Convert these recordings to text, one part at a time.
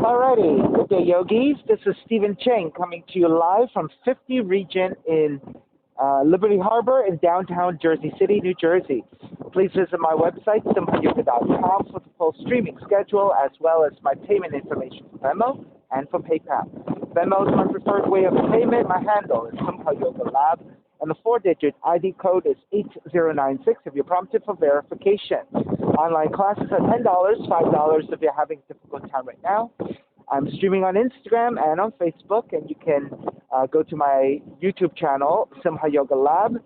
Alrighty, good day, yogis. This is Stephen Cheng coming to you live from 50 Region in Liberty Harbor in downtown Jersey City, New Jersey. Please visit my website, simhayoga.com, for the full streaming schedule, as well as my payment information for Venmo and for PayPal. Venmo is my preferred way of payment. My handle is Simha Yoga Lab, and the 4-digit ID code is 8096 if you're prompted for verification. Online classes are $10, $5 if you're having a difficult time right now. I'm streaming on Instagram and on Facebook, and you can go to my YouTube channel, Simha Yoga Lab,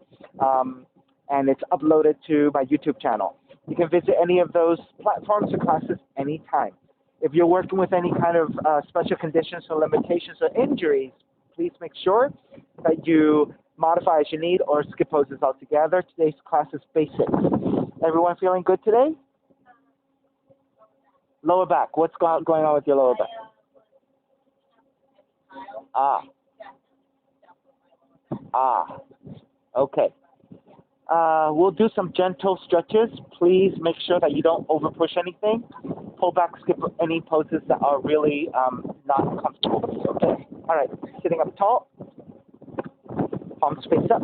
and it's uploaded to my YouTube channel. You can visit any of those platforms or classes anytime. If you're working with any kind of special conditions or limitations or injuries, please make sure that you modify as you need or skip poses altogether. Today's class is basics. Everyone feeling good today? Lower back. What's going on with your lower back? Okay. We'll do some gentle stretches. Please make sure that you don't over-push anything. Pull back, skip any poses that are really not comfortable with you, okay? All right, sitting up tall. Palms face up.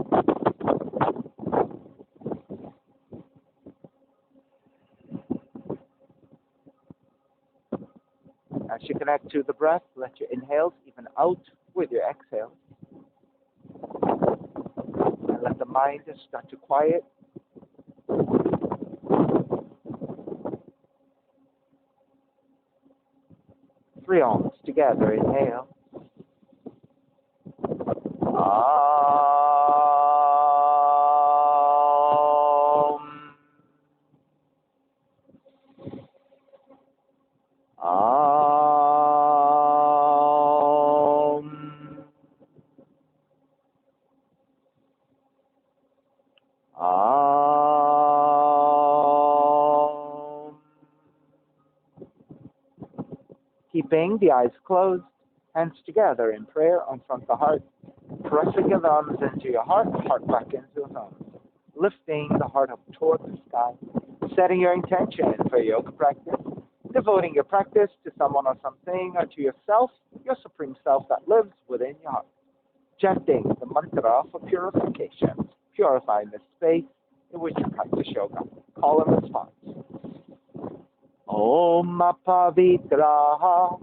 As you connect to the breath, let your inhales even out with your exhale. And let the mind start to quiet. Three arms together, inhale. Keeping the eyes closed, hands together in prayer on front of the heart, pressing your thumbs into your heart back into the thumbs, lifting the heart up toward the sky, setting your intention for yoga practice, devoting your practice to someone or something or to yourself, your supreme self that lives within your heart, chanting the mantra for purification, purifying the space in which you practice yoga. Call and response. Om Pavitraha,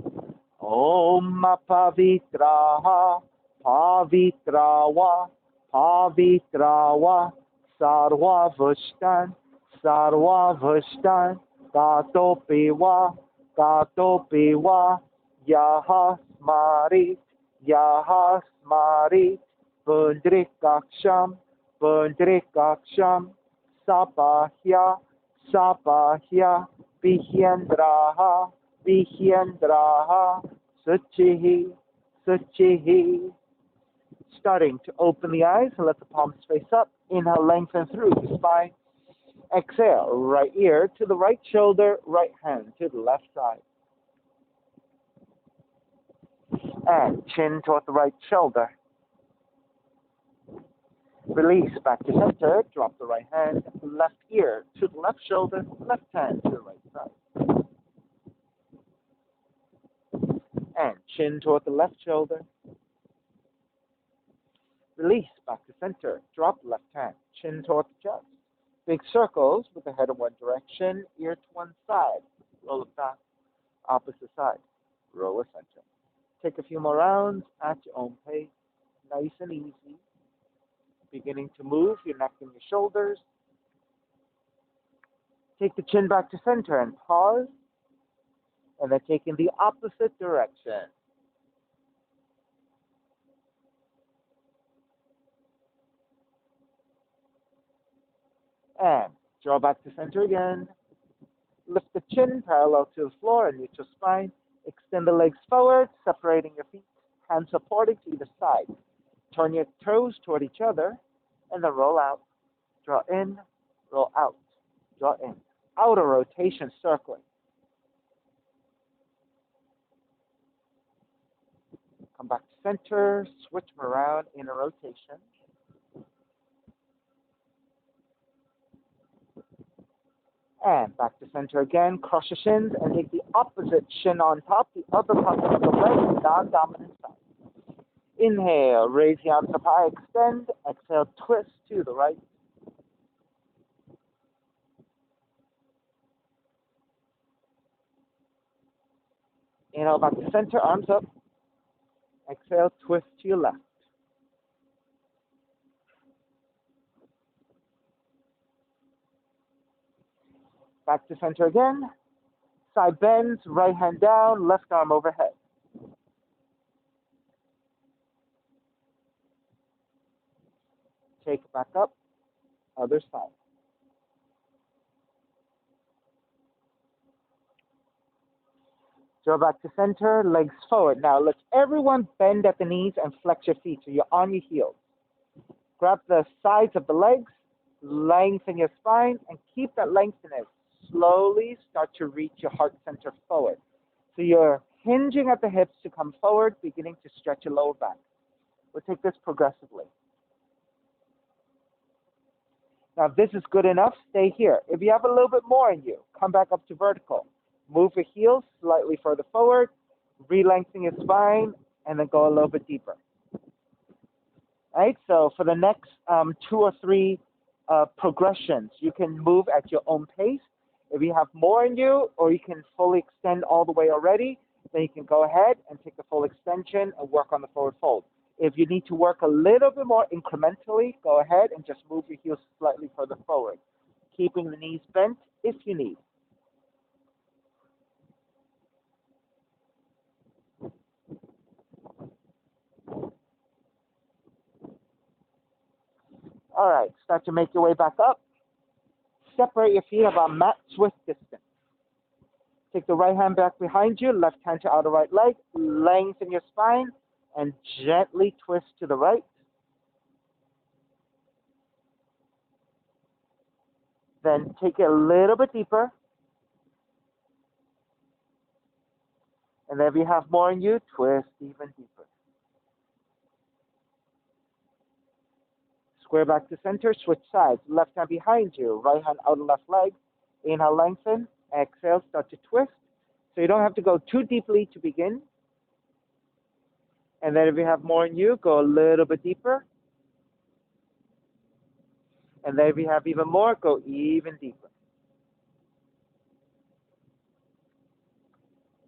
Om Pavitraha, Pavitrawa, Pavitrawa, Sarva Vushtan, Gatopiwa, Yaha Smarit, Pundrikaksham, Sapahya, Vihendraha, Suchihi. Starting to open the eyes and let the palms face up. Inhale, lengthen through the spine. Exhale, right ear to the right shoulder, right hand to the left side. And chin toward the right shoulder. Release back to center, drop the right hand, left ear to the left shoulder, left hand to the right side. And chin toward the left shoulder. Release back to center, drop left hand, chin toward the chest. Big circles with the head in one direction, ear to one side. Roll it back, opposite side. Roll it center. Take a few more rounds at your own pace, nice and easy. Beginning to move your neck and your shoulders. Take the chin back to center and pause. And then take in the opposite direction. And draw back to center again. Lift the chin parallel to the floor and neutral spine. Extend the legs forward, separating your feet. Hands supporting to either side. Turn your toes toward each other, and then roll out. Draw in, roll out. Draw in. Outer rotation, circling. Come back to center, switch them around, inner rotation. And back to center again. Cross your shins and take the opposite shin on top, the other part of the leg, non-dominant side. Inhale, raise the arms up high, extend. Exhale, twist to the right. Inhale, back to center, arms up. Exhale, twist to your left. Back to center again. Side bends, right hand down, left arm overhead. Take it back up, other side. Draw back to center, legs forward. Now let's everyone bend at the knees and flex your feet so you're on your heels. Grab the sides of the legs, lengthen your spine, and keep that lengthiness. Slowly start to reach your heart center forward. So you're hinging at the hips to come forward, beginning to stretch your lower back. We'll take this progressively. Now, if this is good enough, stay here. If you have a little bit more in you, come back up to vertical. Move your heels slightly further forward, re-lengthen your spine, and then go a little bit deeper. All right, so for the next 2 or 3 progressions, you can move at your own pace. If you have more in you, or you can fully extend all the way already, then you can go ahead and take the full extension and work on the forward fold. If you need to work a little bit more incrementally, go ahead and just move your heels slightly further forward, keeping the knees bent if you need. All right, start to make your way back up. Separate your feet about mat width distance. Take the right hand back behind you, left hand to outer right leg, lengthen your spine, and gently twist to the right. Then take it a little bit deeper. And then if you have more in you, twist even deeper. Square back to center, switch sides. Left hand behind you, right hand outer left leg. Inhale, lengthen. Exhale, start to twist. So you don't have to go too deeply to begin. And then if you have more in you, go a little bit deeper. And then if you have even more, go even deeper.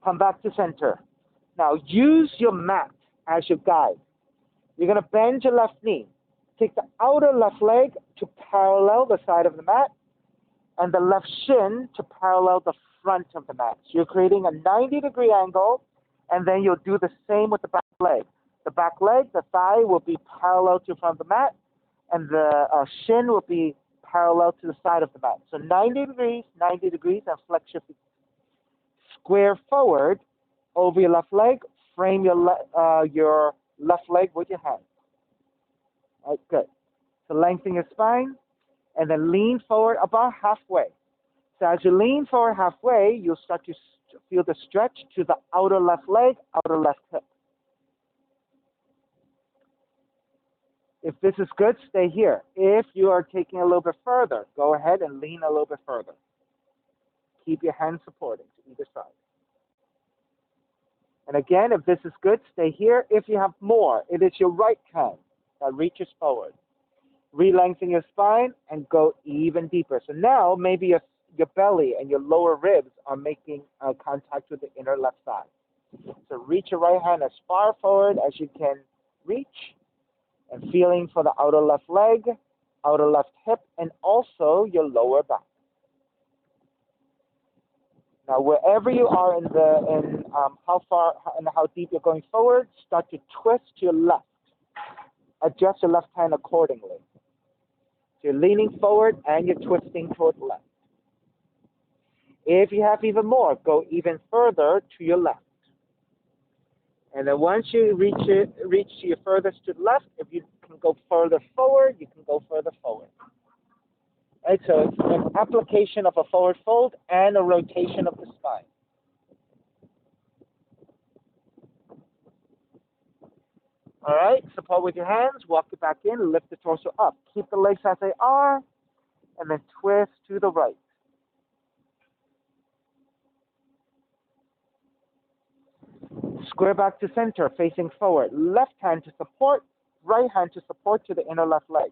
Come back to center. Now use your mat as your guide. You're going to bend your left knee. Take the outer left leg to parallel the side of the mat and the left shin to parallel the front of the mat. So you're creating a 90-degree angle, and then you'll do the same with the back leg. The back leg, the thigh, will be parallel to the front of the mat, and the shin will be parallel to the side of the mat. So 90 degrees, and flex your feet. Square forward over your left leg, frame your left leg with your hand. All right, good. So lengthen your spine, and then lean forward about halfway. So as you lean forward halfway, you'll start to feel the stretch to the outer left leg, outer left hip. If this is good, stay here. If you are taking a little bit further, go ahead and lean a little bit further. Keep your hands supporting to either side. And again, if this is good, stay here. If you have more, it is your right hand that reaches forward. Re-lengthen your spine and go even deeper. So now maybe your belly and your lower ribs are making contact with the inner left thigh. So reach your right hand as far forward as you can reach, and feeling for the outer left leg, outer left hip, and also your lower back. Now, wherever you are in how far and how deep you're going forward, start to twist to your left. Adjust your left hand accordingly. So you're leaning forward and you're twisting toward the left. If you have even more, go even further to your left. And then once you reach to your furthest to the left, if you can go further forward, you can go further forward. Right, so it's an application of a forward fold and a rotation of the spine. All right, support with your hands, walk it back in, lift the torso up. Keep the legs as they are, and then twist to the right. Square back to center, facing forward. Left hand to support, right hand to support to the inner left leg.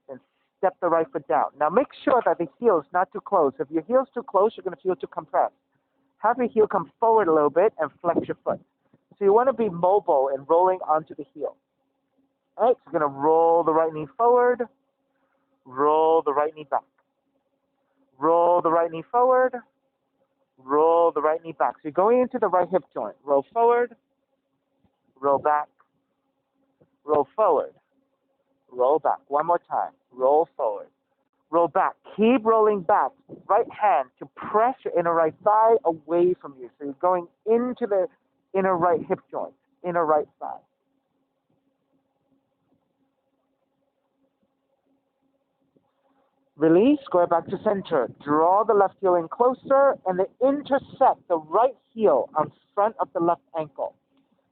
Then step the right foot down. Now make sure that the heel is not too close. If your heel is too close, you're going to feel too compressed. Have your heel come forward a little bit and flex your foot. So you want to be mobile and rolling onto the heel. All right, so you're going to roll the right knee forward, roll the right knee back. Roll the right knee forward, roll the right knee back. So you're going into the right hip joint. Roll forward, roll back, roll forward, roll back. One more time. Roll forward, roll back. Keep rolling back. Right hand to press your inner right thigh away from you. So you're going into the inner right hip joint, inner right thigh. Release, square back to center. Draw the left heel in closer and then intersect the right heel on front of the left ankle.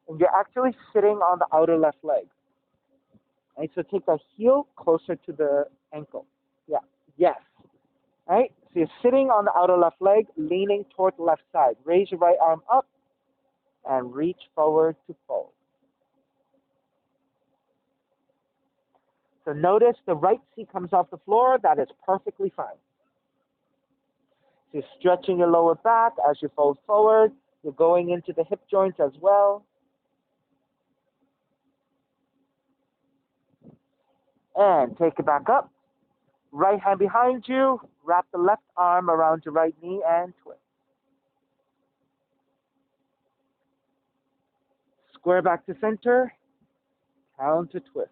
And you're actually sitting on the outer left leg. Right, so take the heel closer to the ankle. Yeah, yes. Right, so you're sitting on the outer left leg, leaning toward the left side. Raise your right arm up and reach forward to fold. So notice the right seat comes off the floor. That is perfectly fine. So you're stretching your lower back as you fold forward. You're going into the hip joints as well. And take it back up. Right hand behind you. Wrap the left arm around your right knee and twist. Square back to center. Counter twist.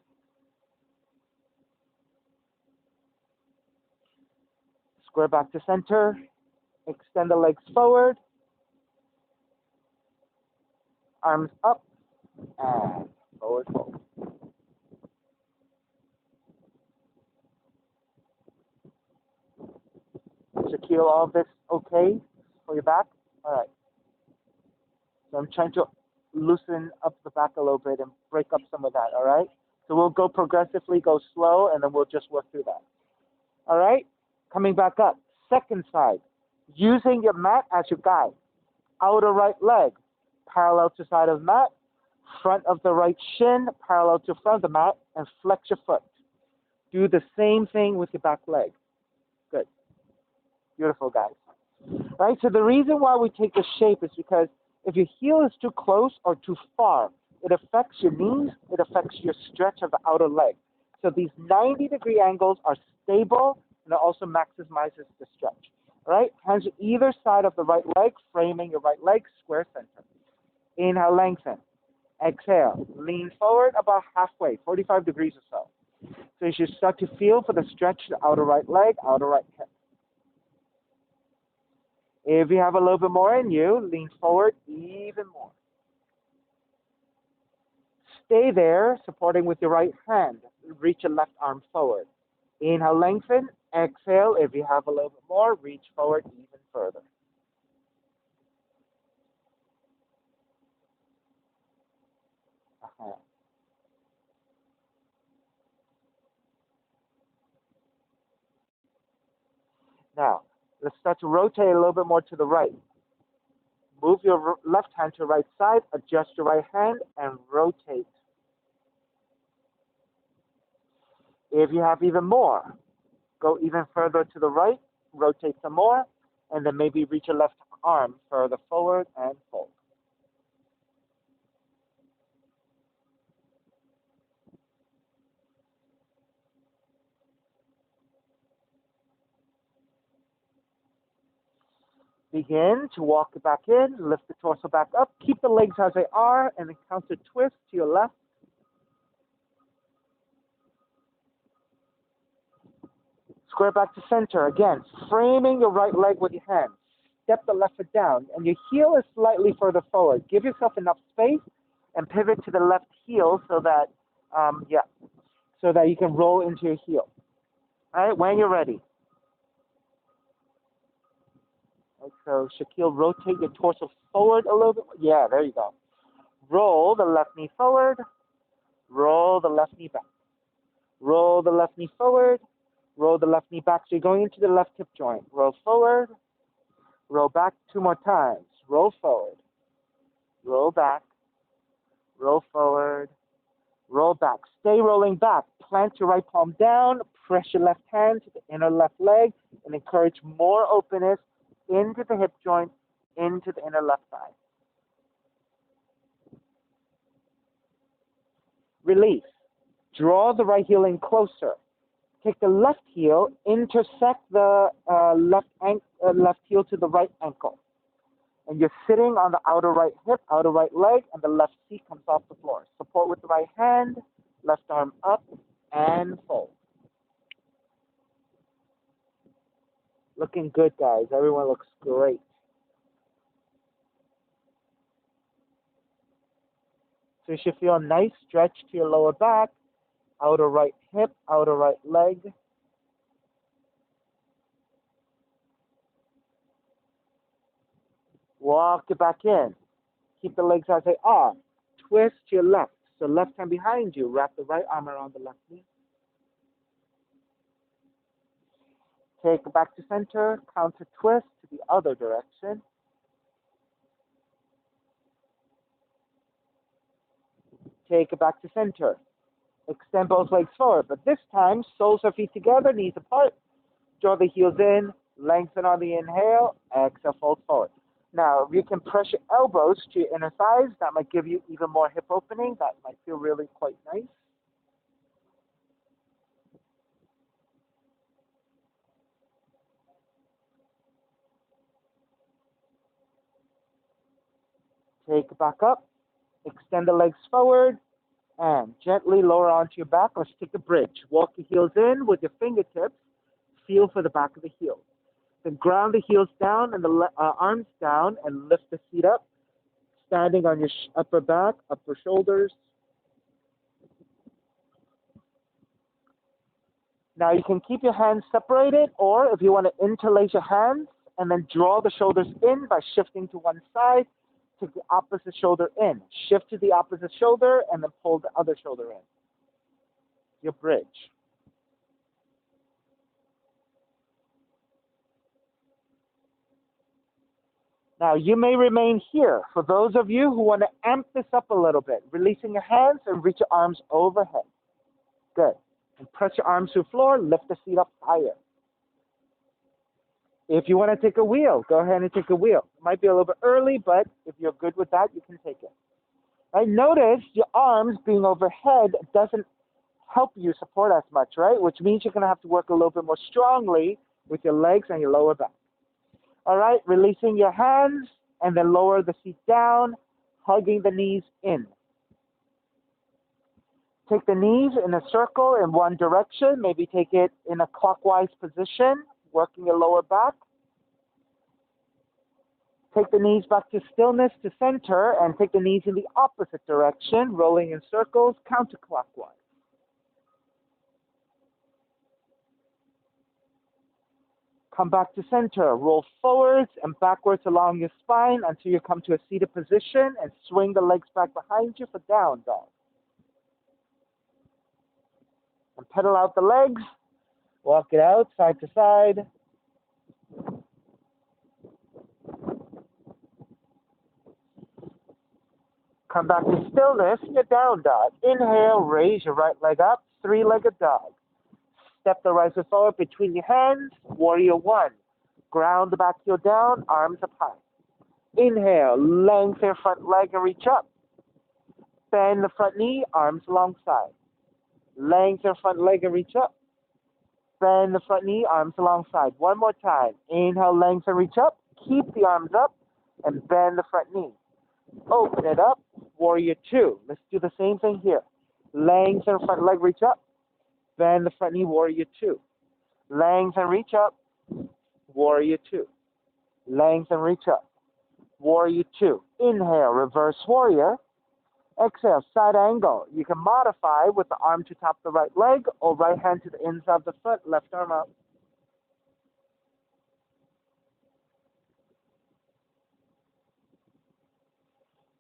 Square back to center. Extend the legs forward. Arms up and forward fold. Shaquille, all of this okay for your back? All right. So I'm trying to loosen up the back a little bit and break up some of that, all right? So we'll go progressively, go slow, and then we'll just work through that. All right? Coming back up. Second side. Using your mat as your guide. Outer right leg, parallel to side of the mat. Front of the right shin, parallel to front of the mat, and flex your foot. Do the same thing with your back leg. Good. Beautiful, guys. Right? So the reason why we take this shape is because if your heel is too close or too far, it affects your knees, it affects your stretch of the outer leg. So these 90-degree angles are stable, and it also maximizes the stretch. All right? Hands at either side of the right leg, framing your right leg, square center. Inhale, lengthen. Exhale, lean forward about halfway, 45 degrees or so. So you should start to feel for the stretch of the outer right leg, outer right hip. If you have a little bit more in you, lean forward even more. Stay there, supporting with your right hand. Reach your left arm forward. Inhale, lengthen. Exhale, if you have a little bit more, reach forward even further. Now, let's start to rotate a little bit more to the right. Move your left hand to the right side, adjust your right hand, and rotate. If you have even more, go even further to the right, rotate some more, and then maybe reach your left arm further forward and fold. Begin to walk it back in, lift the torso back up, keep the legs as they are, and then counter twist to your left. Square back to center. Again, framing your right leg with your hands. Step the left foot down, and your heel is slightly further forward. Give yourself enough space and pivot to the left heel so that, so that you can roll into your heel. All right, when you're ready. Right, so Shaquille, rotate your torso forward a little bit. Yeah, there you go. Roll the left knee forward. Roll the left knee back. Roll the left knee forward. Roll the left knee back. So you're going into the left hip joint. Roll forward. Roll back 2 more times. Roll forward. roll back, roll forward, roll back. Stay rolling back. Plant your right palm down, press your left hand to the inner left leg, and encourage more openness into the hip joint, into the inner left thigh. Release. Draw the right heel in closer. Take the left heel, intersect the left heel to the right ankle. And you're sitting on the outer right hip, outer right leg, and the left seat comes off the floor. Support with the right hand, left arm up, and fold. Looking good, guys. Everyone looks great. So you should feel a nice stretch to your lower back, outer right hip, outer right leg. Walk it back in. Keep the legs as they are. Twist to your left. So left hand behind you. Wrap the right arm around the left knee. Take it back to center. Counter twist to the other direction. Take it back to center. Extend both legs forward. But this time, soles of feet together, knees apart. Draw the heels in. Lengthen on the inhale. Exhale, fold forward. Now, you can press your elbows to your inner thighs. That might give you even more hip opening. That might feel really quite nice. Take it back up. Extend the legs forward. And gently lower onto your back. Let's take a bridge. Walk the heels in with your fingertips. Feel for the back of the heels. Then ground the heels down and the arms down and lift the feet up. Standing on your upper back, upper shoulders. Now you can keep your hands separated, or if you want to interlace your hands and then draw the shoulders in by shifting to one side, take the opposite shoulder in. Shift to the opposite shoulder and then pull the other shoulder in. Your bridge. Now you may remain here. For those of you who want to amp this up a little bit, releasing your hands and reach your arms overhead. Good. And press your arms to the floor, lift the feet up higher. If you want to take a wheel, go ahead and take a wheel. It might be a little bit early, but if you're good with that, you can take it. Right? Notice your arms being overhead doesn't help you support as much, right? Which means you're going to have to work a little bit more strongly with your legs and your lower back. All right, releasing your hands and then lower the feet down, hugging the knees in. Take the knees in a circle in one direction, maybe take it in a clockwise position, working your lower back. Take the knees back to stillness, to center, and take the knees in the opposite direction, rolling in circles, counterclockwise. Come back to center, roll forwards and backwards along your spine until you come to a seated position and swing the legs back behind you for down dog. And pedal out the legs, walk it out side to side. Come back to stillness, your down dog. Inhale, raise your right leg up, three-legged dog. Step the right foot forward between your hands, warrior one. Ground the back heel down, arms up high. Inhale, lengthen your front leg and reach up. Bend the front knee, arms alongside. Lengthen front leg and reach up. Bend the front knee, arms alongside. One more time. Inhale, lengthen, reach up. Keep the arms up and bend the front knee. Open it up, warrior two. Let's do the same thing here. Lengthen front leg, reach up. Bend the front knee, warrior two. Lengthen, reach up, warrior two. Lengthen, reach up, warrior two. Inhale, reverse warrior. Exhale, side angle. You can modify with the arm to top the right leg or right hand to the inside of the foot, left arm up.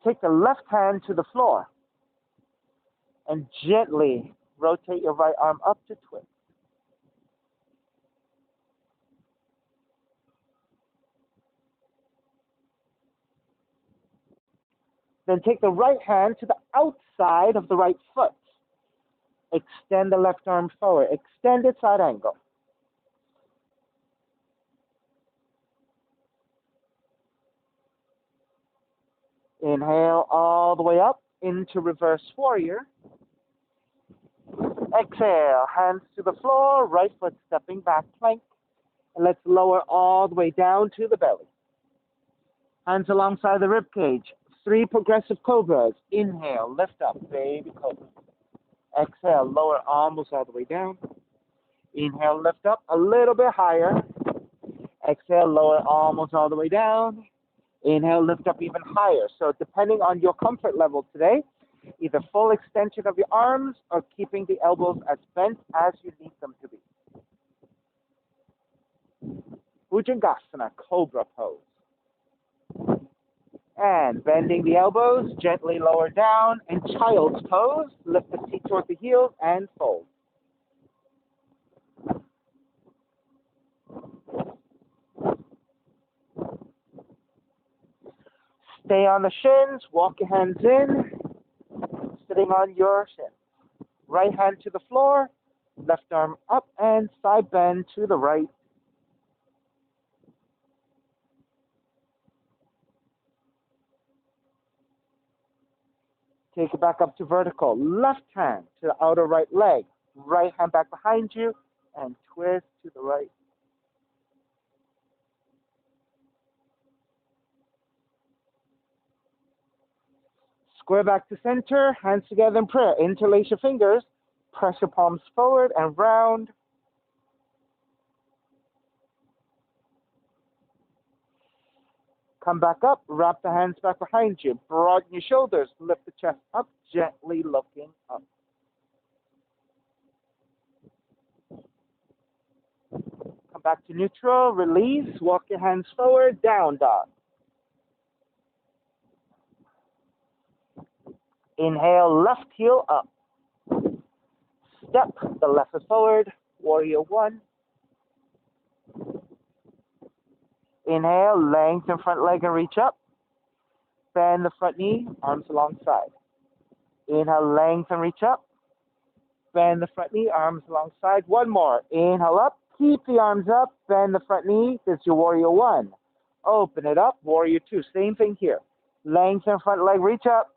Take the left hand to the floor and gently rotate your right arm up to twist. Then take the right hand to the outside of the right foot. Extend the left arm forward. Extended side angle. Inhale all the way up into reverse warrior. Exhale, hands to the floor, right foot stepping back, plank. And let's lower all the way down to the belly. Hands alongside the rib cage. 3 progressive cobras. Inhale, lift up, baby cobra. Exhale, lower almost all the way down. Inhale, lift up a little bit higher. Exhale, lower almost all the way down. Inhale, lift up even higher. So depending on your comfort level today, either full extension of your arms or keeping the elbows as bent as you need them to be. Bhujangasana, cobra pose. And bending the elbows, gently lower down. And child's pose, lift the feet toward the heels and fold. Stay on the shins, walk your hands in, sitting on your shins. Right hand to the floor, left arm up and side bend to the right. Take it back up to vertical. Left hand to the outer right leg. Right hand back behind you and twist to the right. Square back to center, hands together in prayer. Interlace your fingers, press your palms forward and round. Come back up, wrap the hands back behind you. Broaden your shoulders, lift the chest up, gently looking up. Come back to neutral, release, walk your hands forward, down dog. Inhale, left heel up. Step the left foot forward, warrior 1. Inhale, lengthen front leg and reach up. Bend the front knee, arms alongside. Inhale, lengthen, reach up. Bend the front knee, arms alongside. One more. Inhale up, keep the arms up, bend the front knee. This is your warrior 1. Open it up, warrior 2. Same thing here. Lengthen front leg, reach up.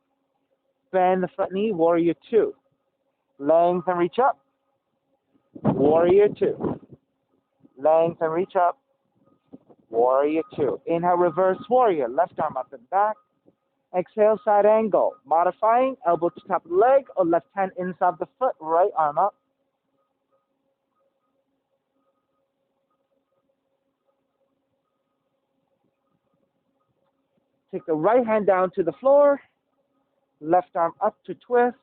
Bend the front knee, warrior 2. Lengthen, reach up. Warrior 2. Lengthen, reach up. Warrior 2. Inhale, reverse warrior. Left arm up and back. Exhale, side angle. Modifying, elbow to top of the leg or left hand inside the foot, right arm up. Take the right hand down to the floor. Left arm up to twist.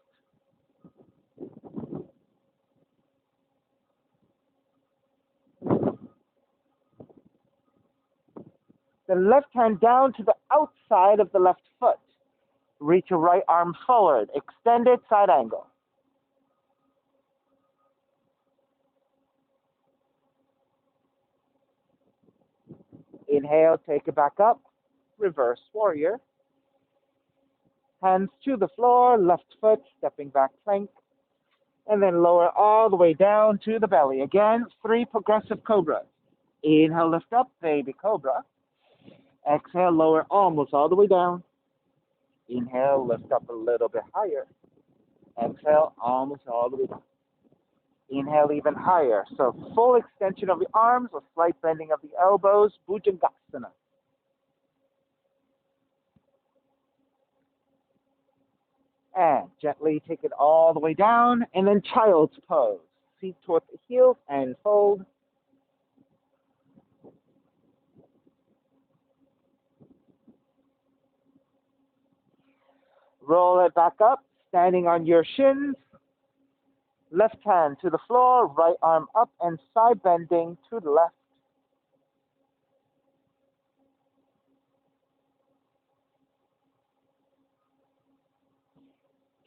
The left hand down to the outside of the left foot. Reach your right arm forward. Extended side angle. Inhale, take it back up. Reverse warrior. Hands to the floor, left foot, stepping back plank. And then lower all the way down to the belly. Again, 3 progressive cobras. Inhale, lift up, baby cobra. Exhale, lower almost all the way down. Inhale, lift up a little bit higher. Exhale, almost all the way down. Inhale even higher. So full extension of the arms, a slight bending of the elbows, Bhujangasana. And gently take it all the way down, and then child's pose. Feet toward the heels and fold. Roll it back up, standing on your shins. Left hand to the floor, right arm up and side bending to the left.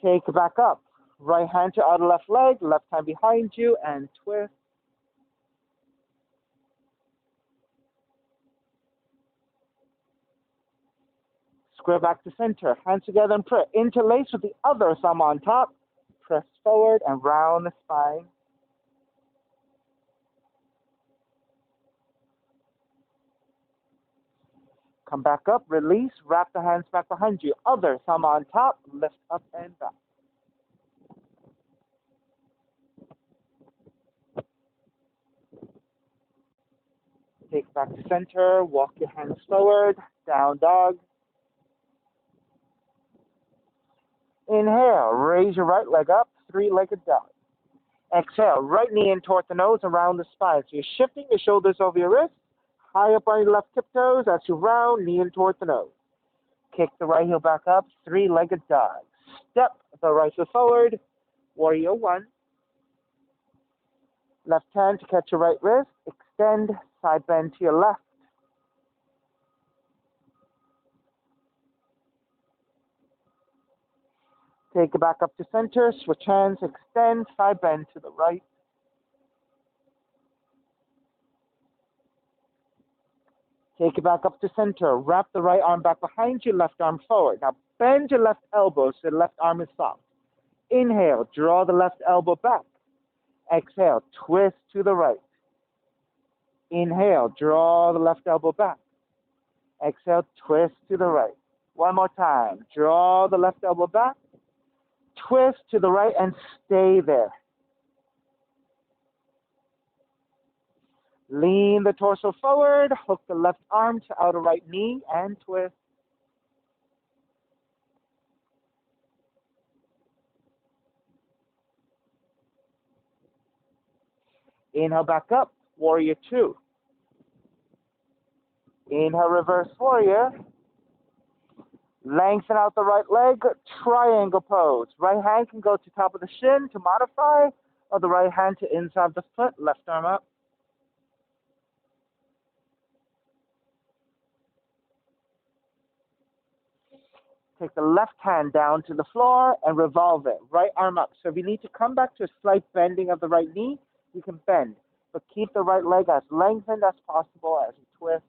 Take it back up. Right hand to outer left leg, left hand behind you and twist. Square back to center. Hands together and pray. Interlace with the other thumb on top. Press forward and round the spine. Come back up, release, wrap the hands back behind you. Other thumb on top, lift up and back. Take back to center, walk your hands forward, down dog. Inhale, raise your right leg up, three-legged dog. Exhale, right knee in toward the nose, around the spine. So you're shifting your shoulders over your wrists, high up on your left tiptoes as you round, knee in toward the nose. Kick the right heel back up, three-legged dog. Step the right foot forward, warrior one. Left hand to catch your right wrist, extend, side bend to your left. Take it back up to center, switch hands, extend, side bend to the right. Take it back up to center, wrap the right arm back behind you, left arm forward. Now bend your left elbow so the left arm is soft. Inhale, draw the left elbow back. Exhale, twist to the right. Inhale, draw the left elbow back. Exhale, twist to the right. One more time. Draw the left elbow back. Twist to the right and stay there. Lean the torso forward. Hook the left arm to outer right knee and twist. Inhale back up, warrior two. Inhale, reverse warrior. Lengthen out the right leg, triangle pose. Right hand can go to top of the shin to modify, or the right hand to inside the foot, left arm up. Take the left hand down to the floor and revolve it, right arm up. So if you need to come back to a slight bending of the right knee, you can bend, but keep the right leg as lengthened as possible as you twist.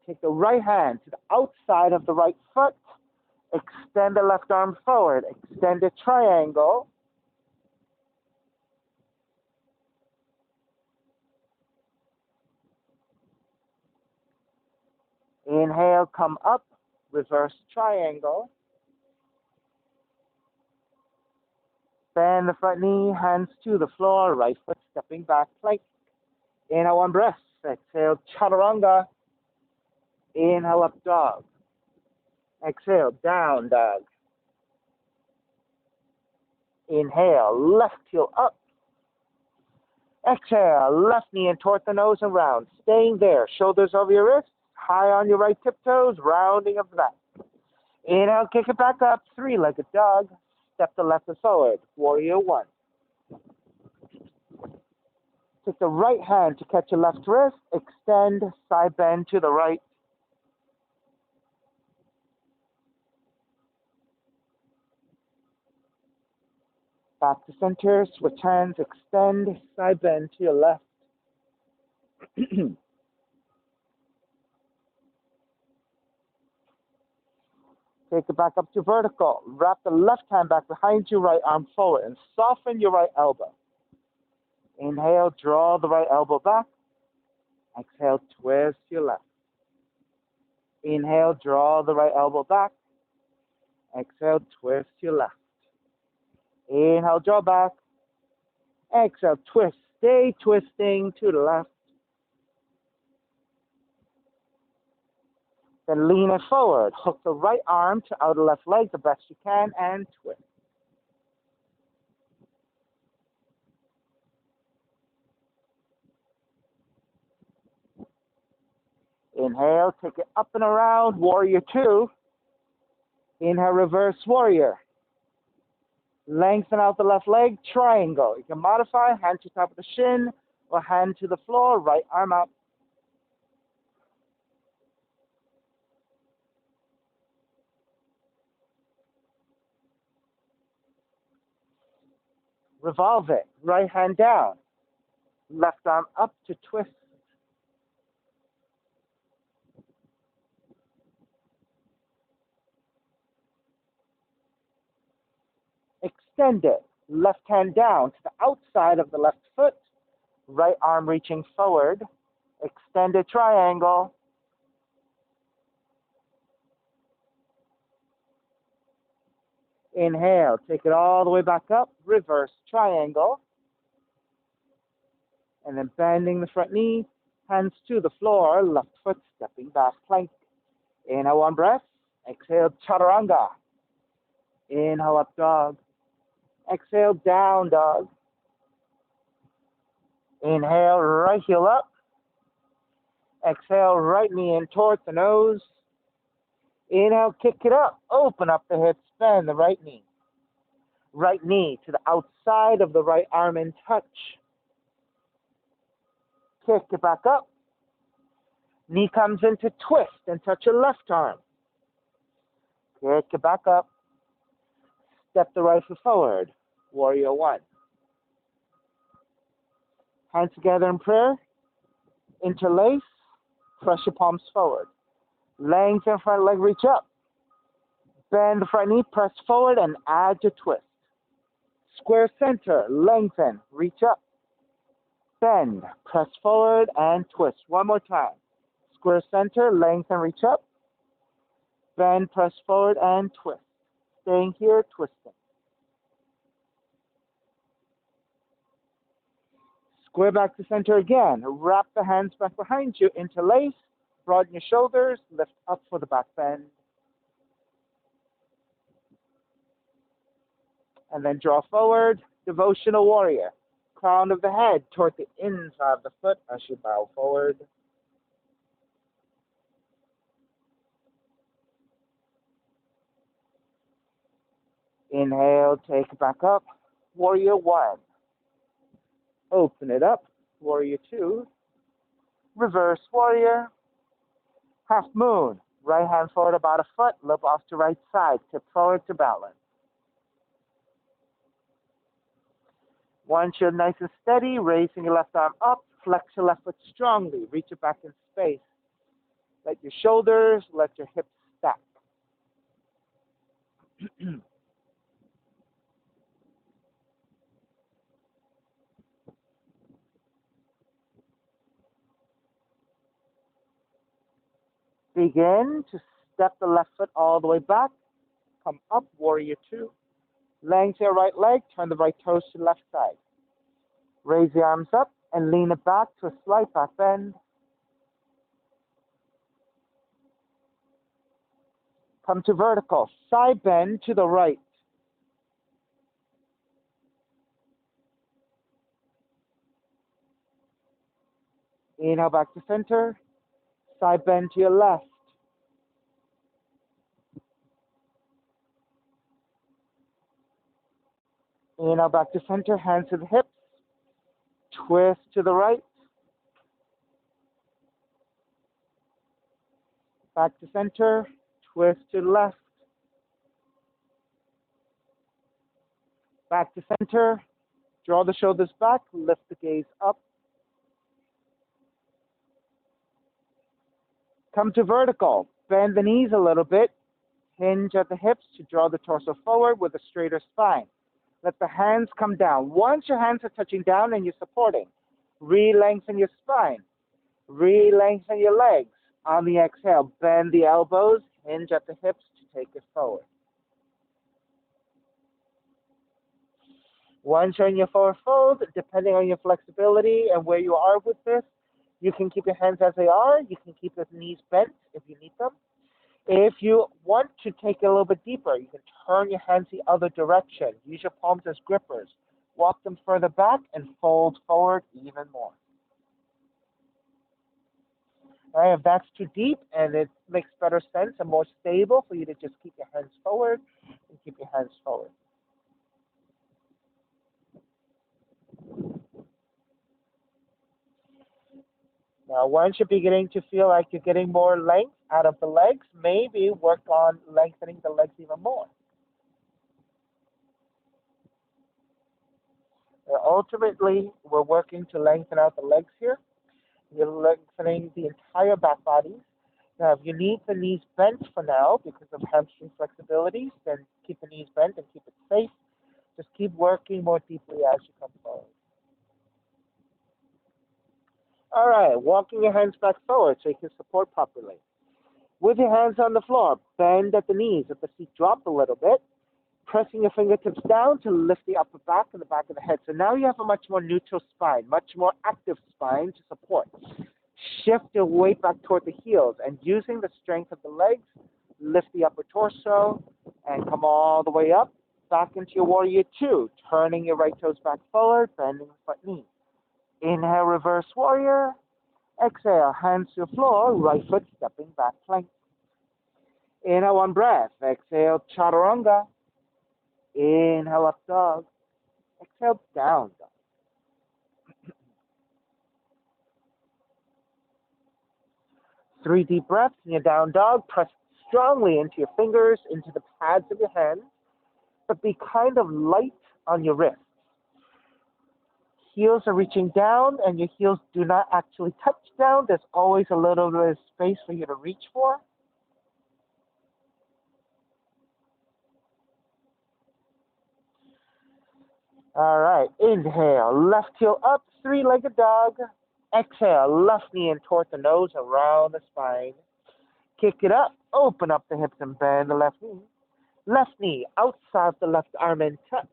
Take the right hand to the outside of the right foot. Extend the left arm forward. Extend a triangle. Inhale, come up, reverse triangle. Bend the front knee, hands to the floor, right foot stepping back, plank. Inhale, one breath. Exhale, chaturanga. Inhale, up dog. Exhale, down dog. Inhale, left heel up. Exhale, left knee in toward the nose and round. Staying there, shoulders over your wrists, high on your right tiptoes, rounding of the back. Inhale, kick it back up, three-legged dog. Step the left foot forward, warrior one. Take the right hand to catch your left wrist, extend, side bend to the right. Back to center, switch hands, extend, side bend to your left. Take it back up to vertical. Wrap the left hand back behind you, right arm forward, and soften your right elbow. Inhale, draw the right elbow back. Exhale, twist your left. Inhale, draw the right elbow back. Exhale, twist your left. Inhale, draw back. Exhale, twist. Stay twisting to the left. Then lean it forward. Hook the right arm to outer left leg the best you can and twist. Inhale, take it up and around, warrior two. Inhale, reverse warrior. Lengthen out the left leg, triangle. You can modify, hand to top of the shin or hand to the floor, right arm up. Revolve it. Right hand down. Left arm up to twist. Extend it. Left hand down to the outside of the left foot. Right arm reaching forward. Extended triangle. Inhale. Take it all the way back up. Reverse triangle. And then bending the front knee. Hands to the floor. Left foot stepping back. Plank. Inhale, one breath. Exhale, chaturanga. Inhale, up dog. Exhale, down dog. Inhale, right heel up. Exhale, right knee in towards the nose. Inhale, kick it up. Open up the hips, bend the right knee. Right knee to the outside of the right arm in touch. Kick it back up. Knee comes into twist and touch your left arm. Kick it back up. Step the right foot forward. Warrior one. Hands together in prayer. Interlace. Press your palms forward. Lengthen front leg, reach up. Bend the front knee, press forward and add your twist. Square center, lengthen, reach up. Bend, press forward and twist. One more time. Square center, lengthen, reach up. Bend, press forward and twist. Staying here, twisting. Square back to center again. Wrap the hands back behind you, interlace. Broaden your shoulders, lift up for the back bend. And then draw forward, devotional warrior. Crown of the head toward the inside of the foot as you bow forward. Inhale, take it back up. Warrior one. Open it up. Warrior two. Reverse warrior. Half moon. Right hand forward about a foot. Look off to right side. Tip forward to balance. Once you're nice and steady, raising your left arm up. Flex your left foot strongly. Reach it back in space. Let your shoulders, let your hips stack. Begin to step the left foot all the way back. Come up, warrior two. Lengthen your right leg, turn the right toes to the left side. Raise the arms up and lean it back to a slight back bend. Come to vertical, side bend to the right. Inhale back to center, side bend to your left. Inhale back to center, hands to the hips. Twist to the right. Back to center, twist to the left. Back to center, draw the shoulders back, lift the gaze up. Come to vertical, bend the knees a little bit, hinge at the hips to draw the torso forward with a straighter spine. Let the hands come down. Once your hands are touching down and you're supporting, re-lengthen your spine, re-lengthen your legs. On the exhale, bend the elbows, hinge at the hips to take it forward. Once you're in your forward fold, depending on your flexibility and where you are with this, you can keep your hands as they are. You can keep the knees bent if you need them. If you want to take it a little bit deeper, you can turn your hands the other direction. Use your palms as grippers. Walk them further back and fold forward even more. All right, if that's too deep and it makes better sense and more stable for you to just keep your hands forward and keep your hands forward. Now, once you're beginning to feel like you're getting more length out of the legs, maybe work on lengthening the legs even more. ultimately, we're working to lengthen out the legs here. You're lengthening the entire back body. Now, if you need the knees bent for now because of hamstring flexibility, then keep the knees bent and keep it safe. Just keep working more deeply as you come forward. All right, walking your hands back forward so you can support properly. With your hands on the floor, bend at the knees. If the feet drop a little bit, pressing your fingertips down to lift the upper back and the back of the head. So now you have a much more neutral spine, much more active spine to support. Shift your weight back toward the heels and using the strength of the legs, lift the upper torso and come all the way up, back into your warrior two, turning your right toes back forward, bending the front knee. Inhale, reverse warrior. Exhale, hands to the floor, right foot stepping back plank. Inhale, one breath. Exhale, chaturanga. Inhale, up dog. Exhale, down dog. 3 deep breaths in your down dog. Press strongly into your fingers, into the pads of your hands, but be kind of light on your wrists. Heels are reaching down, and your heels do not actually touch down. There's always a little bit of space for you to reach for. All right, inhale, left heel up, 3-legged dog. Exhale, left knee in toward the nose, around the spine. Kick it up, open up the hips and bend the left knee. Left knee outside the left arm and touch.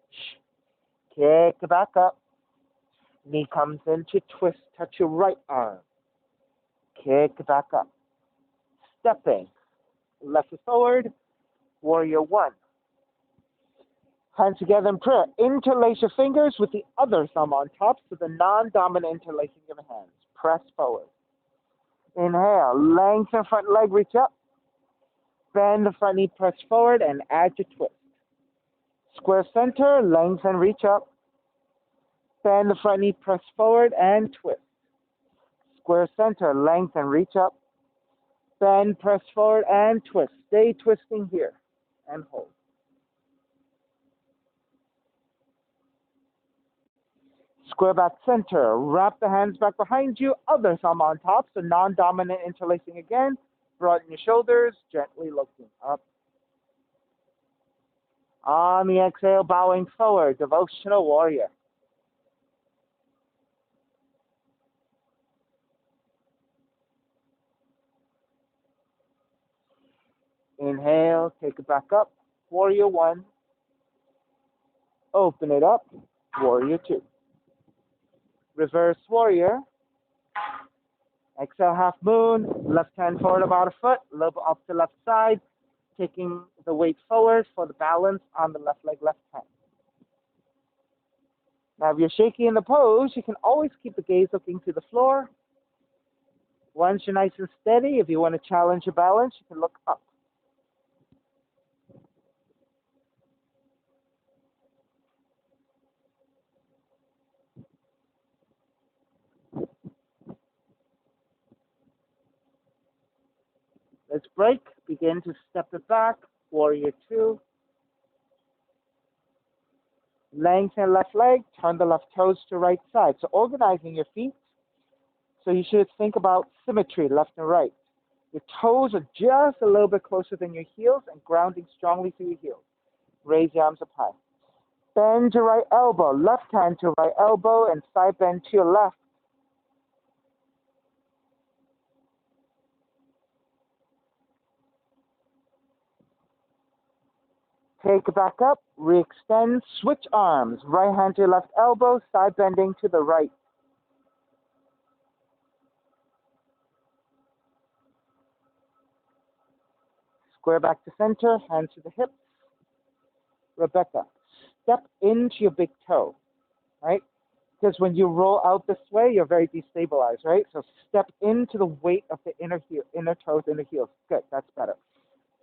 Kick it back up. Knee comes into twist, touch your right arm. Kick it back up. Stepping, left foot forward, warrior one. Hands together in prayer. Interlace your fingers with the other thumb on top, so the non-dominant interlacing of your hands. Press forward. Inhale, lengthen front leg, reach up. Bend the front knee, press forward, and add your twist. Square center, lengthen, reach up. Bend the front knee, press forward, and twist. Square center, lengthen, reach up. Bend, press forward, and twist. Stay twisting here, and hold. Square back center, wrap the hands back behind you, other thumb on top, so non-dominant interlacing again. Broaden your shoulders, gently looking up. On the exhale, bowing forward, devotional warrior. Inhale, take it back up, warrior one. Open it up, warrior two. Reverse warrior. Exhale, half moon. Left hand forward about a foot, a little bit up to left side, taking the weight forward for the balance on the left leg, left hand. Now, if you're shaky in the pose, you can always keep the gaze looking to the floor. Once you're nice and steady, if you want to challenge your balance, you can look up. Let's break. Begin to step it back. Warrior two. Lengthen left leg. Turn the left toes to right side. So organizing your feet. So you should think about symmetry, left and right. Your toes are just a little bit closer than your heels and grounding strongly through your heels. Raise your arms up high. Bend your right elbow. Left hand to right elbow and side bend to your left. Take it back up, re-extend, switch arms. Right hand to your left elbow, side bending to the right. Square back to center, hands to the hips. Rebecca, step into your big toe, right? Because when you roll out this way, you're very destabilized, right? So step into the weight of the inner toes, inner heels. Good, that's better.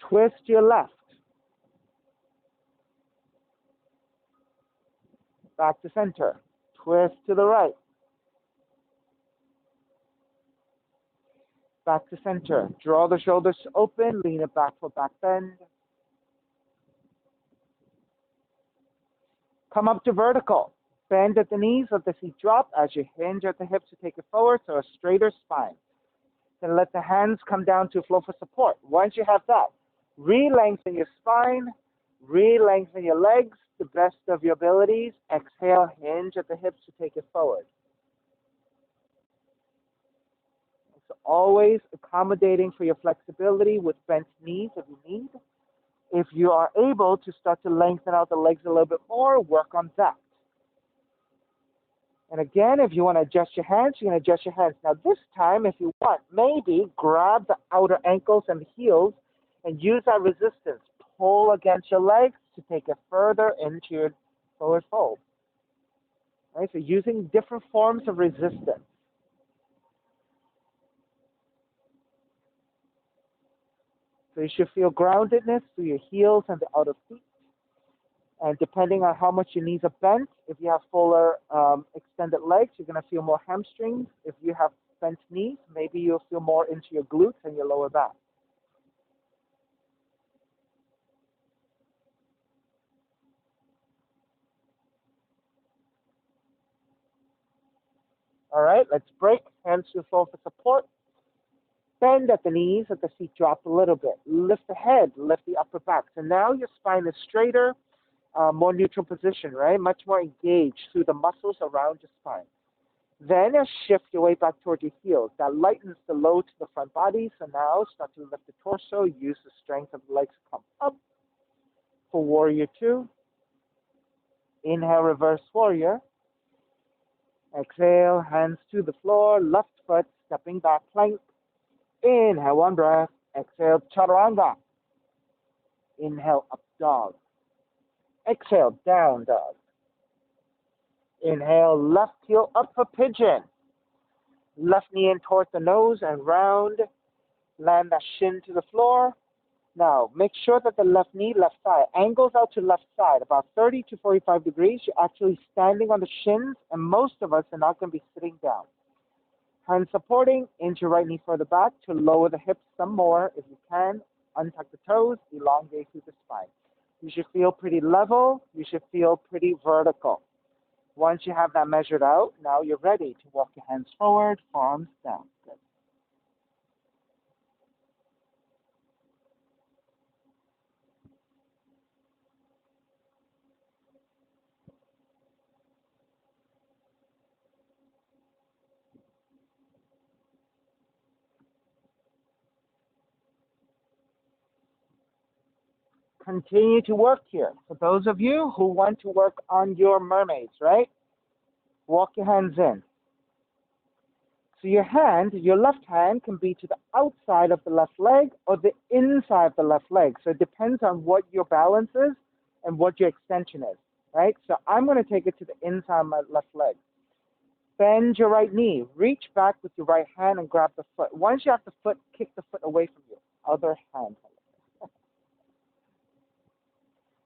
Twist your left. Back to center. Twist to the right. Back to center. Draw the shoulders open. Lean it back for back bend. Come up to vertical. Bend at the knees, let the seat drop as you hinge at the hips to take it forward, so a straighter spine. Then let the hands come down to flow for support. Once you have that, re-lengthen your spine, re-lengthen your legs to the best of your abilities. Exhale, hinge at the hips to take it forward. So always accommodating for your flexibility with bent knees if you need. If you are able to start to lengthen out the legs a little bit more, work on that. And again, if you want to adjust your hands, you can adjust your hands. Now this time, if you want, maybe grab the outer ankles and the heels and use that resistance. Pull against your legs to take it further into your forward fold. Right? So using different forms of resistance. So you should feel groundedness through your heels and the outer feet. And depending on how much your knees are bent, if you have fuller extended legs, you're going to feel more hamstrings. If you have bent knees, maybe you'll feel more into your glutes and your lower back. All right, let's break. Hands to the floor for support. Bend at the knees, let the feet drop a little bit. Lift the head, lift the upper back. So now your spine is straighter, more neutral position, right? Much more engaged through the muscles around your spine. Then shift your way back toward your heels. That lightens the load to the front body. So now start to lift the torso. Use the strength of the legs to come up for warrior two. Inhale, reverse warrior. Exhale, hands to the floor. Left foot stepping back, plank. Inhale, one breath. Exhale, chaturanga. Inhale, up dog. Exhale, down dog. Inhale, left heel up for pigeon. Left knee in towards the nose and round. Land that shin to the floor. Now, make sure that the left knee, left thigh, angles out to left side, about 30 to 45 degrees. You're actually standing on the shins, and most of us are not going to be sitting down. Hands supporting, inch your right knee further back to lower the hips some more if you can. Untuck the toes, elongate through the spine. You should feel pretty level. You should feel pretty vertical. Once you have that measured out, now you're ready to walk your hands forward, palms down. Good. Continue to work here. For those of you who want to work on your mermaids, right? Walk your hands in. So your hand, your left hand can be to the outside of the left leg or the inside of the left leg. So it depends on what your balance is and what your extension is, right? So I'm going to take it to the inside of my left leg. Bend your right knee. Reach back with your right hand and grab the foot. Once you have the foot, kick the foot away from you. Other hand.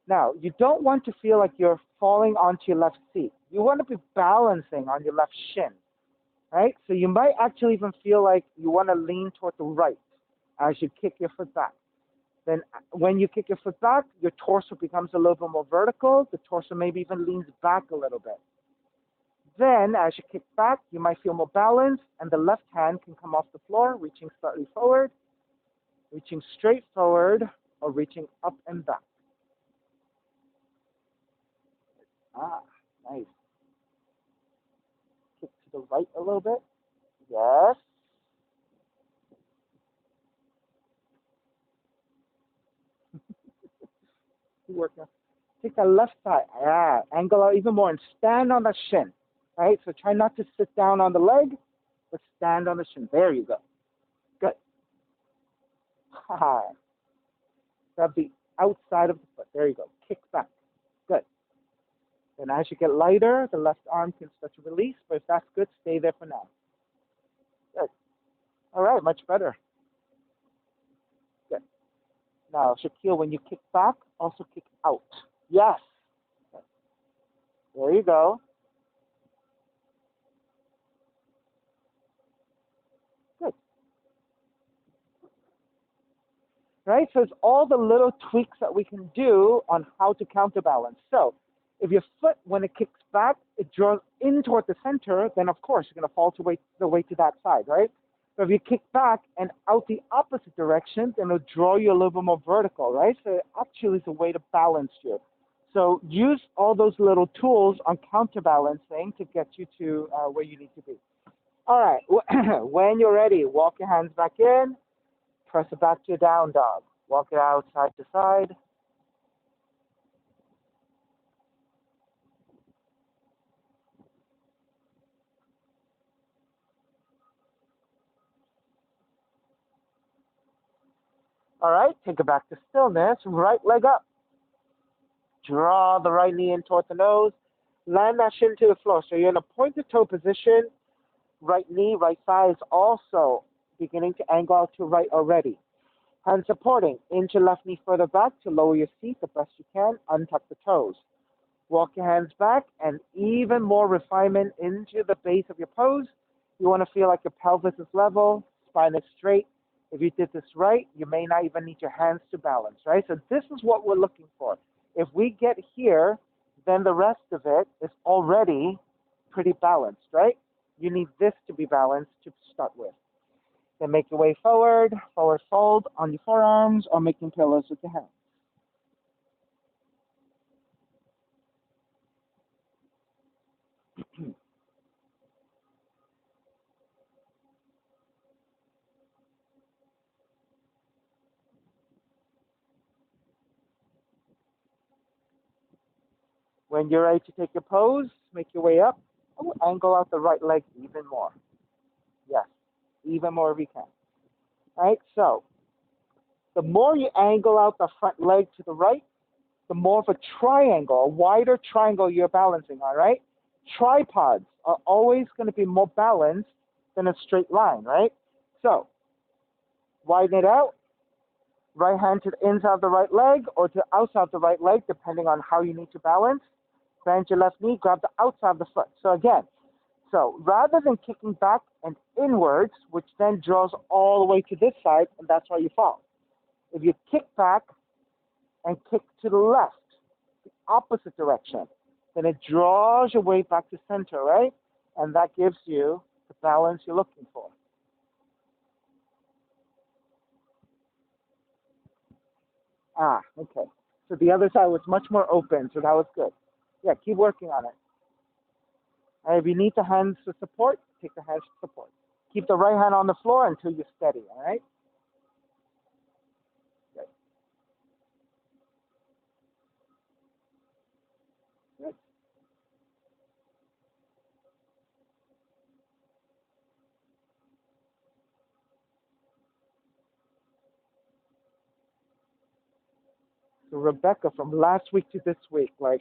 Now, you don't want to feel like you're falling onto your left seat. You want to be balancing on your left shin, right? So you might actually even feel like you want to lean toward the right as you kick your foot back. Then when you kick your foot back, your torso becomes a little bit more vertical. The torso maybe even leans back a little bit. Then as you kick back, you might feel more balance, and the left hand can come off the floor, reaching slightly forward, reaching straight forward, or reaching up and back. Ah, nice. Kick to the right a little bit. Yes. Keep working. Take the left side. Yeah. Angle out even more and stand on the shin. Right? So try not to sit down on the leg, but stand on the shin. There you go. Good. Ha. Grab the outside of the foot. There you go. Kick back. Good. And as you get lighter, the left arm can start to release. But if that's good, stay there for now. Good. All right. Much better. Good. Now, Shaquille, when you kick back, also kick out. Yes. There you go. Good. Right? So it's all the little tweaks that we can do on how to counterbalance. So If your foot, when it kicks back, it draws in toward the center, then of course you're going to fall the way to that side, right? But if you kick back and out the opposite direction, then it'll draw you a little bit more vertical, right? So it actually is a way to balance you. So use all those little tools on counterbalancing to get you to where you need to be. All right, when you're ready, walk your hands back in, press it back to your down dog. Walk it out side to side. All right, take it back to stillness. Right leg up. Draw the right knee in toward the nose. Land that shin to the floor. So you're in a pointed toe position. Right knee, right thigh is also beginning to angle out to right already. Hands supporting. Inch your left knee further back to lower your seat the best you can. Untuck the toes. Walk your hands back and even more refinement into the base of your pose. You want to feel like your pelvis is level, spine is straight. If you did this right, you may not even need your hands to balance, right? So this is what we're looking for. If we get here, then the rest of it is already pretty balanced, right? You need this to be balanced to start with. Then make your way forward, forward fold on your forearms or making pillows with your hands. When you're ready to take your pose, make your way up. Oh, angle out the right leg even more. Yes, even more if you can. All right, so the more you angle out the front leg to the right, the more of a triangle, a wider triangle you're balancing on, right? Tripods are always going to be more balanced than a straight line, right? So widen it out. Right hand to the inside of the right leg or to the outside of the right leg, depending on how you need to balance. Bend your left knee, grab the outside of the foot. So again, rather than kicking back and inwards, which then draws all the way to this side, and that's why you fall. If you kick back and kick to the left, the opposite direction, then it draws your weight back to center, right? And that gives you the balance you're looking for. Okay. So the other side was much more open, so that was good. Yeah, keep working on it. And if you need the hands to support, take the hands to support. Keep the right hand on the floor until you're steady, all right? Good. Good. So Rebecca, from last week to this week, like,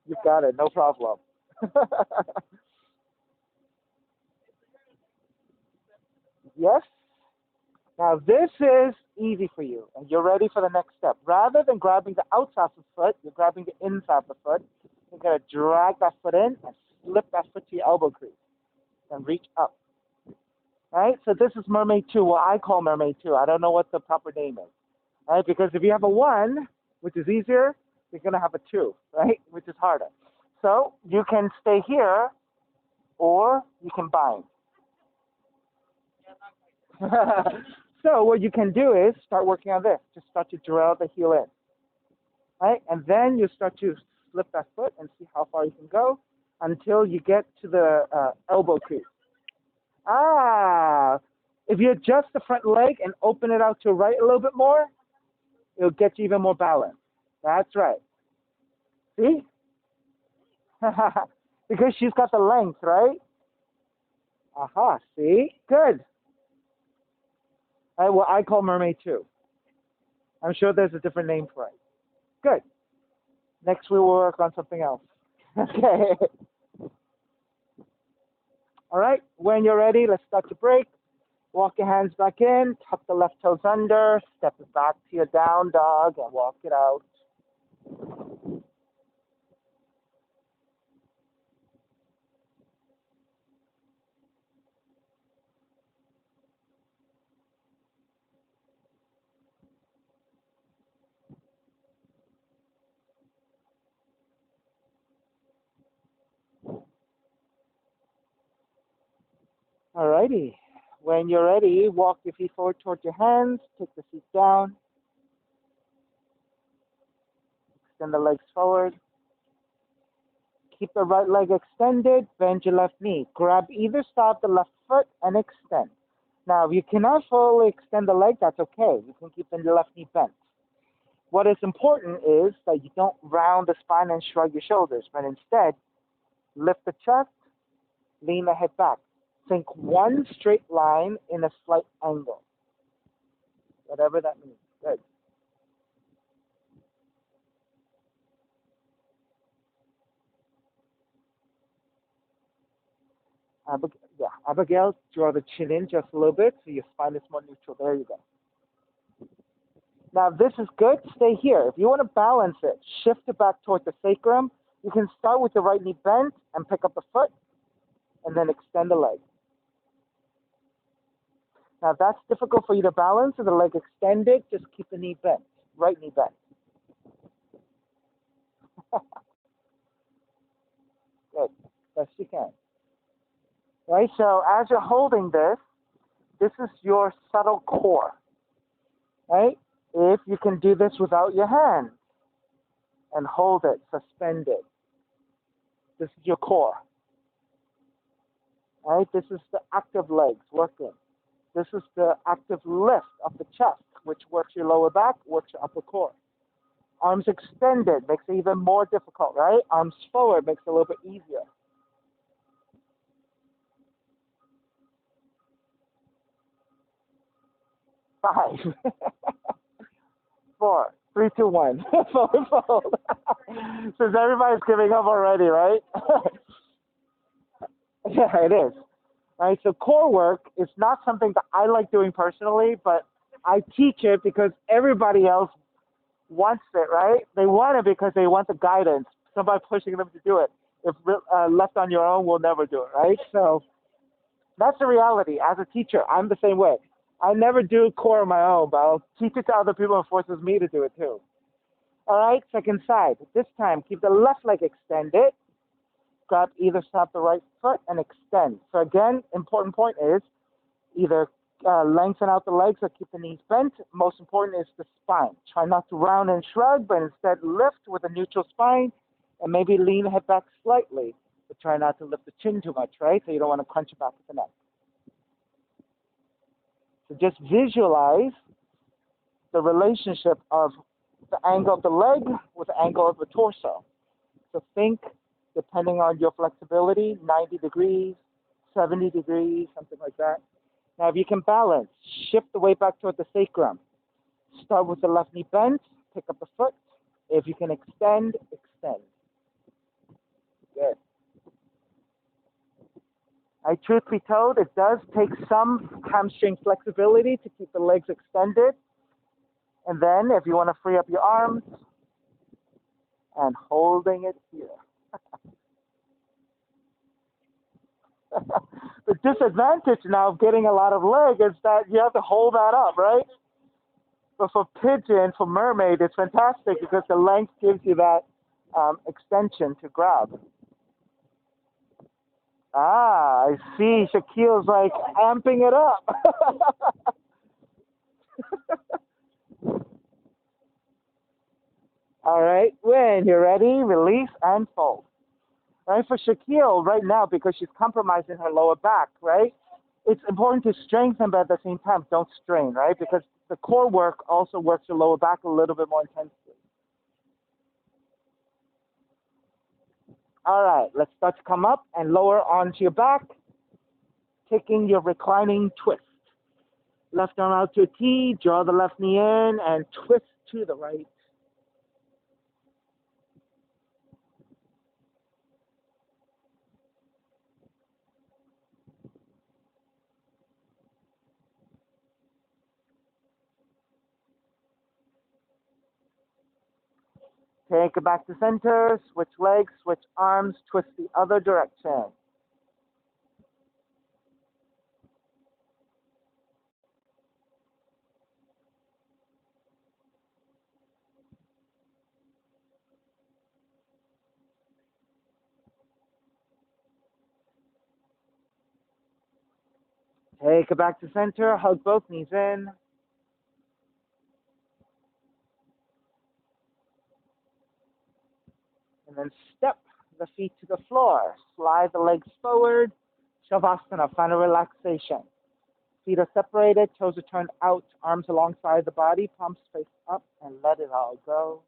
you got it, no problem. Yes? Now this is easy for you, and you're ready for the next step. Rather than grabbing the outside of the foot, you're grabbing the inside of the foot. You're going to drag that foot in and slip that foot to your elbow crease and reach up. All right? So this is Mermaid 2, what I call Mermaid 2. I don't know what the proper name is. All right? Because if you have a 1, which is easier, you're going to have a 2, right? Which is harder. So you can stay here or you can bind. So what you can do is start working on this. Just start to drill the heel in. Right? And then you start to slip that foot and see how far you can go until you get to the elbow crease. If you adjust the front leg and open it out to the right a little bit more, it'll get you even more balance. That's right. See? Because she's got the length, right? Aha, see? Good. Well, I call Mermaid 2. I'm sure there's a different name for it. Good. Next we will work on something else. Okay. All right. When you're ready, let's start to break. Walk your hands back in, tuck the left toes under, step it back to your down dog, and walk it out. Alrighty. When you're ready, walk your feet forward towards your hands, take the feet down, extend the legs forward. Keep the right leg extended, bend your left knee. Grab either side of the left foot and extend. Now, if you cannot fully extend the leg, that's okay. You can keep the left knee bent. What is important is that you don't round the spine and shrug your shoulders, but instead, lift the chest, lean the head back. Think one straight line in a slight angle, whatever that means. Good. Abigail, draw the chin in just a little bit so your spine is more neutral. There you go. Now, this is good. Stay here. If you want to balance it, shift it back toward the sacrum. You can start with the right knee bent and pick up the foot, and then extend the leg. Now, if that's difficult for you to balance with the leg extended, just keep the knee bent, right knee bent. Good. Best you can. Right? So as you're holding this, this is your subtle core. Right? If you can do this without your hands and hold it, suspend it. This is your core. Right? This is the active legs working. This is the active lift of the chest, which works your lower back, works your upper core. Arms extended makes it even more difficult, right? Arms forward makes it a little bit easier. 5, 4, 3, 2, 1. Forward fold. Since everybody's giving up already, right? Yeah, it is. Right? So core work is not something that I like doing personally, but I teach it because everybody else wants it, right? They want it because they want the guidance, somebody pushing them to do it. If left on your own, we'll never do it, right? So that's the reality. As a teacher, I'm the same way. I never do core on my own, but I'll teach it to other people and forces me to do it too. All right, second side. This time, keep the left leg extended. Grab either side of the right foot and extend. So again, important point is either lengthen out the legs or keep the knees bent. Most important is the spine. Try not to round and shrug, but instead lift with a neutral spine and maybe lean the head back slightly. But try not to lift the chin too much, right? So you don't want to crunch it back with the neck. So just visualize the relationship of the angle of the leg with the angle of the torso. So think, depending on your flexibility, 90 degrees, 70 degrees, something like that. Now, if you can balance, shift the weight back toward the sacrum. Start with the left knee bent, pick up the foot. If you can extend, extend. Good. Truth be told, it does take some hamstring flexibility to keep the legs extended. And then, if you want to free up your arms, and holding it here. The disadvantage now of getting a lot of leg is that you have to hold that up, right? But for pigeon, for mermaid, it's fantastic because the length gives you that extension to grab. Ah, I see. Shaquille's like amping it up. All right, when you're ready, release and fold. Right, for Shaquille right now, because she's compromising her lower back, right? It's important to strengthen, but at the same time, don't strain, right? Because the core work also works your lower back a little bit more intensely. All right, let's start to come up and lower onto your back, taking your reclining twist. Left arm out to a T, draw the left knee in, and twist to the right. Take it back to center, switch legs, switch arms, twist the other direction. Take it back to center, hug both knees in, and then step the feet to the floor. Slide the legs forward. Shavasana, final relaxation. Feet are separated, toes are turned out, arms alongside the body, palms face up, and let it all go.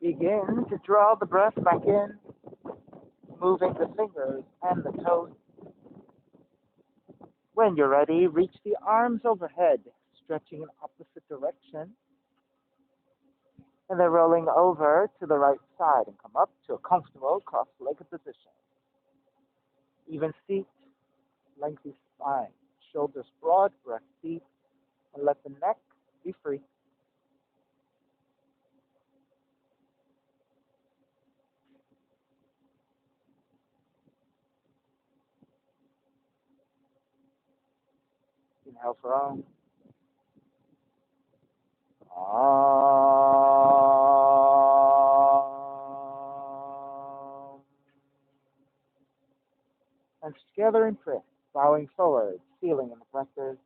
Begin to draw the breath back in, moving the fingers and the toes. When you're ready, reach the arms overhead, stretching in opposite direction, and then rolling over to the right side and come up to a comfortable cross-legged position. Even seat, lengthy spine, shoulders broad, breath deep, and let the neck be free. Inhale for Om. Om. And together in prayer, bowing forward, feeling in the practice.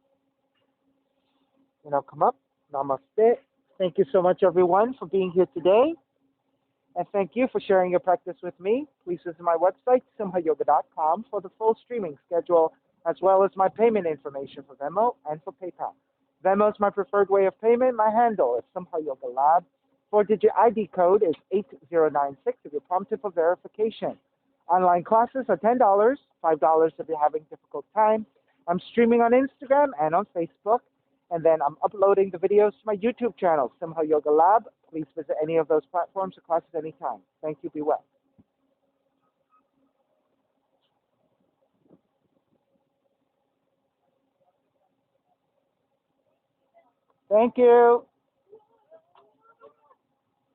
Come up. Namaste. Thank you so much, everyone, for being here today. And thank you for sharing your practice with me. Please visit my website, simhayoga.com, for the full streaming schedule, as well as my payment information for Venmo and for PayPal. Venmo is my preferred way of payment. My handle is Simha Yoga Lab. 4-digit ID code is 8096 if you're prompted for verification. Online classes are $10, $5 if you're having difficult time. I'm streaming on Instagram and on Facebook. And then I'm uploading the videos to my YouTube channel, Simha Yoga Lab. Please visit any of those platforms or classes anytime. Thank you. Be well. Thank you.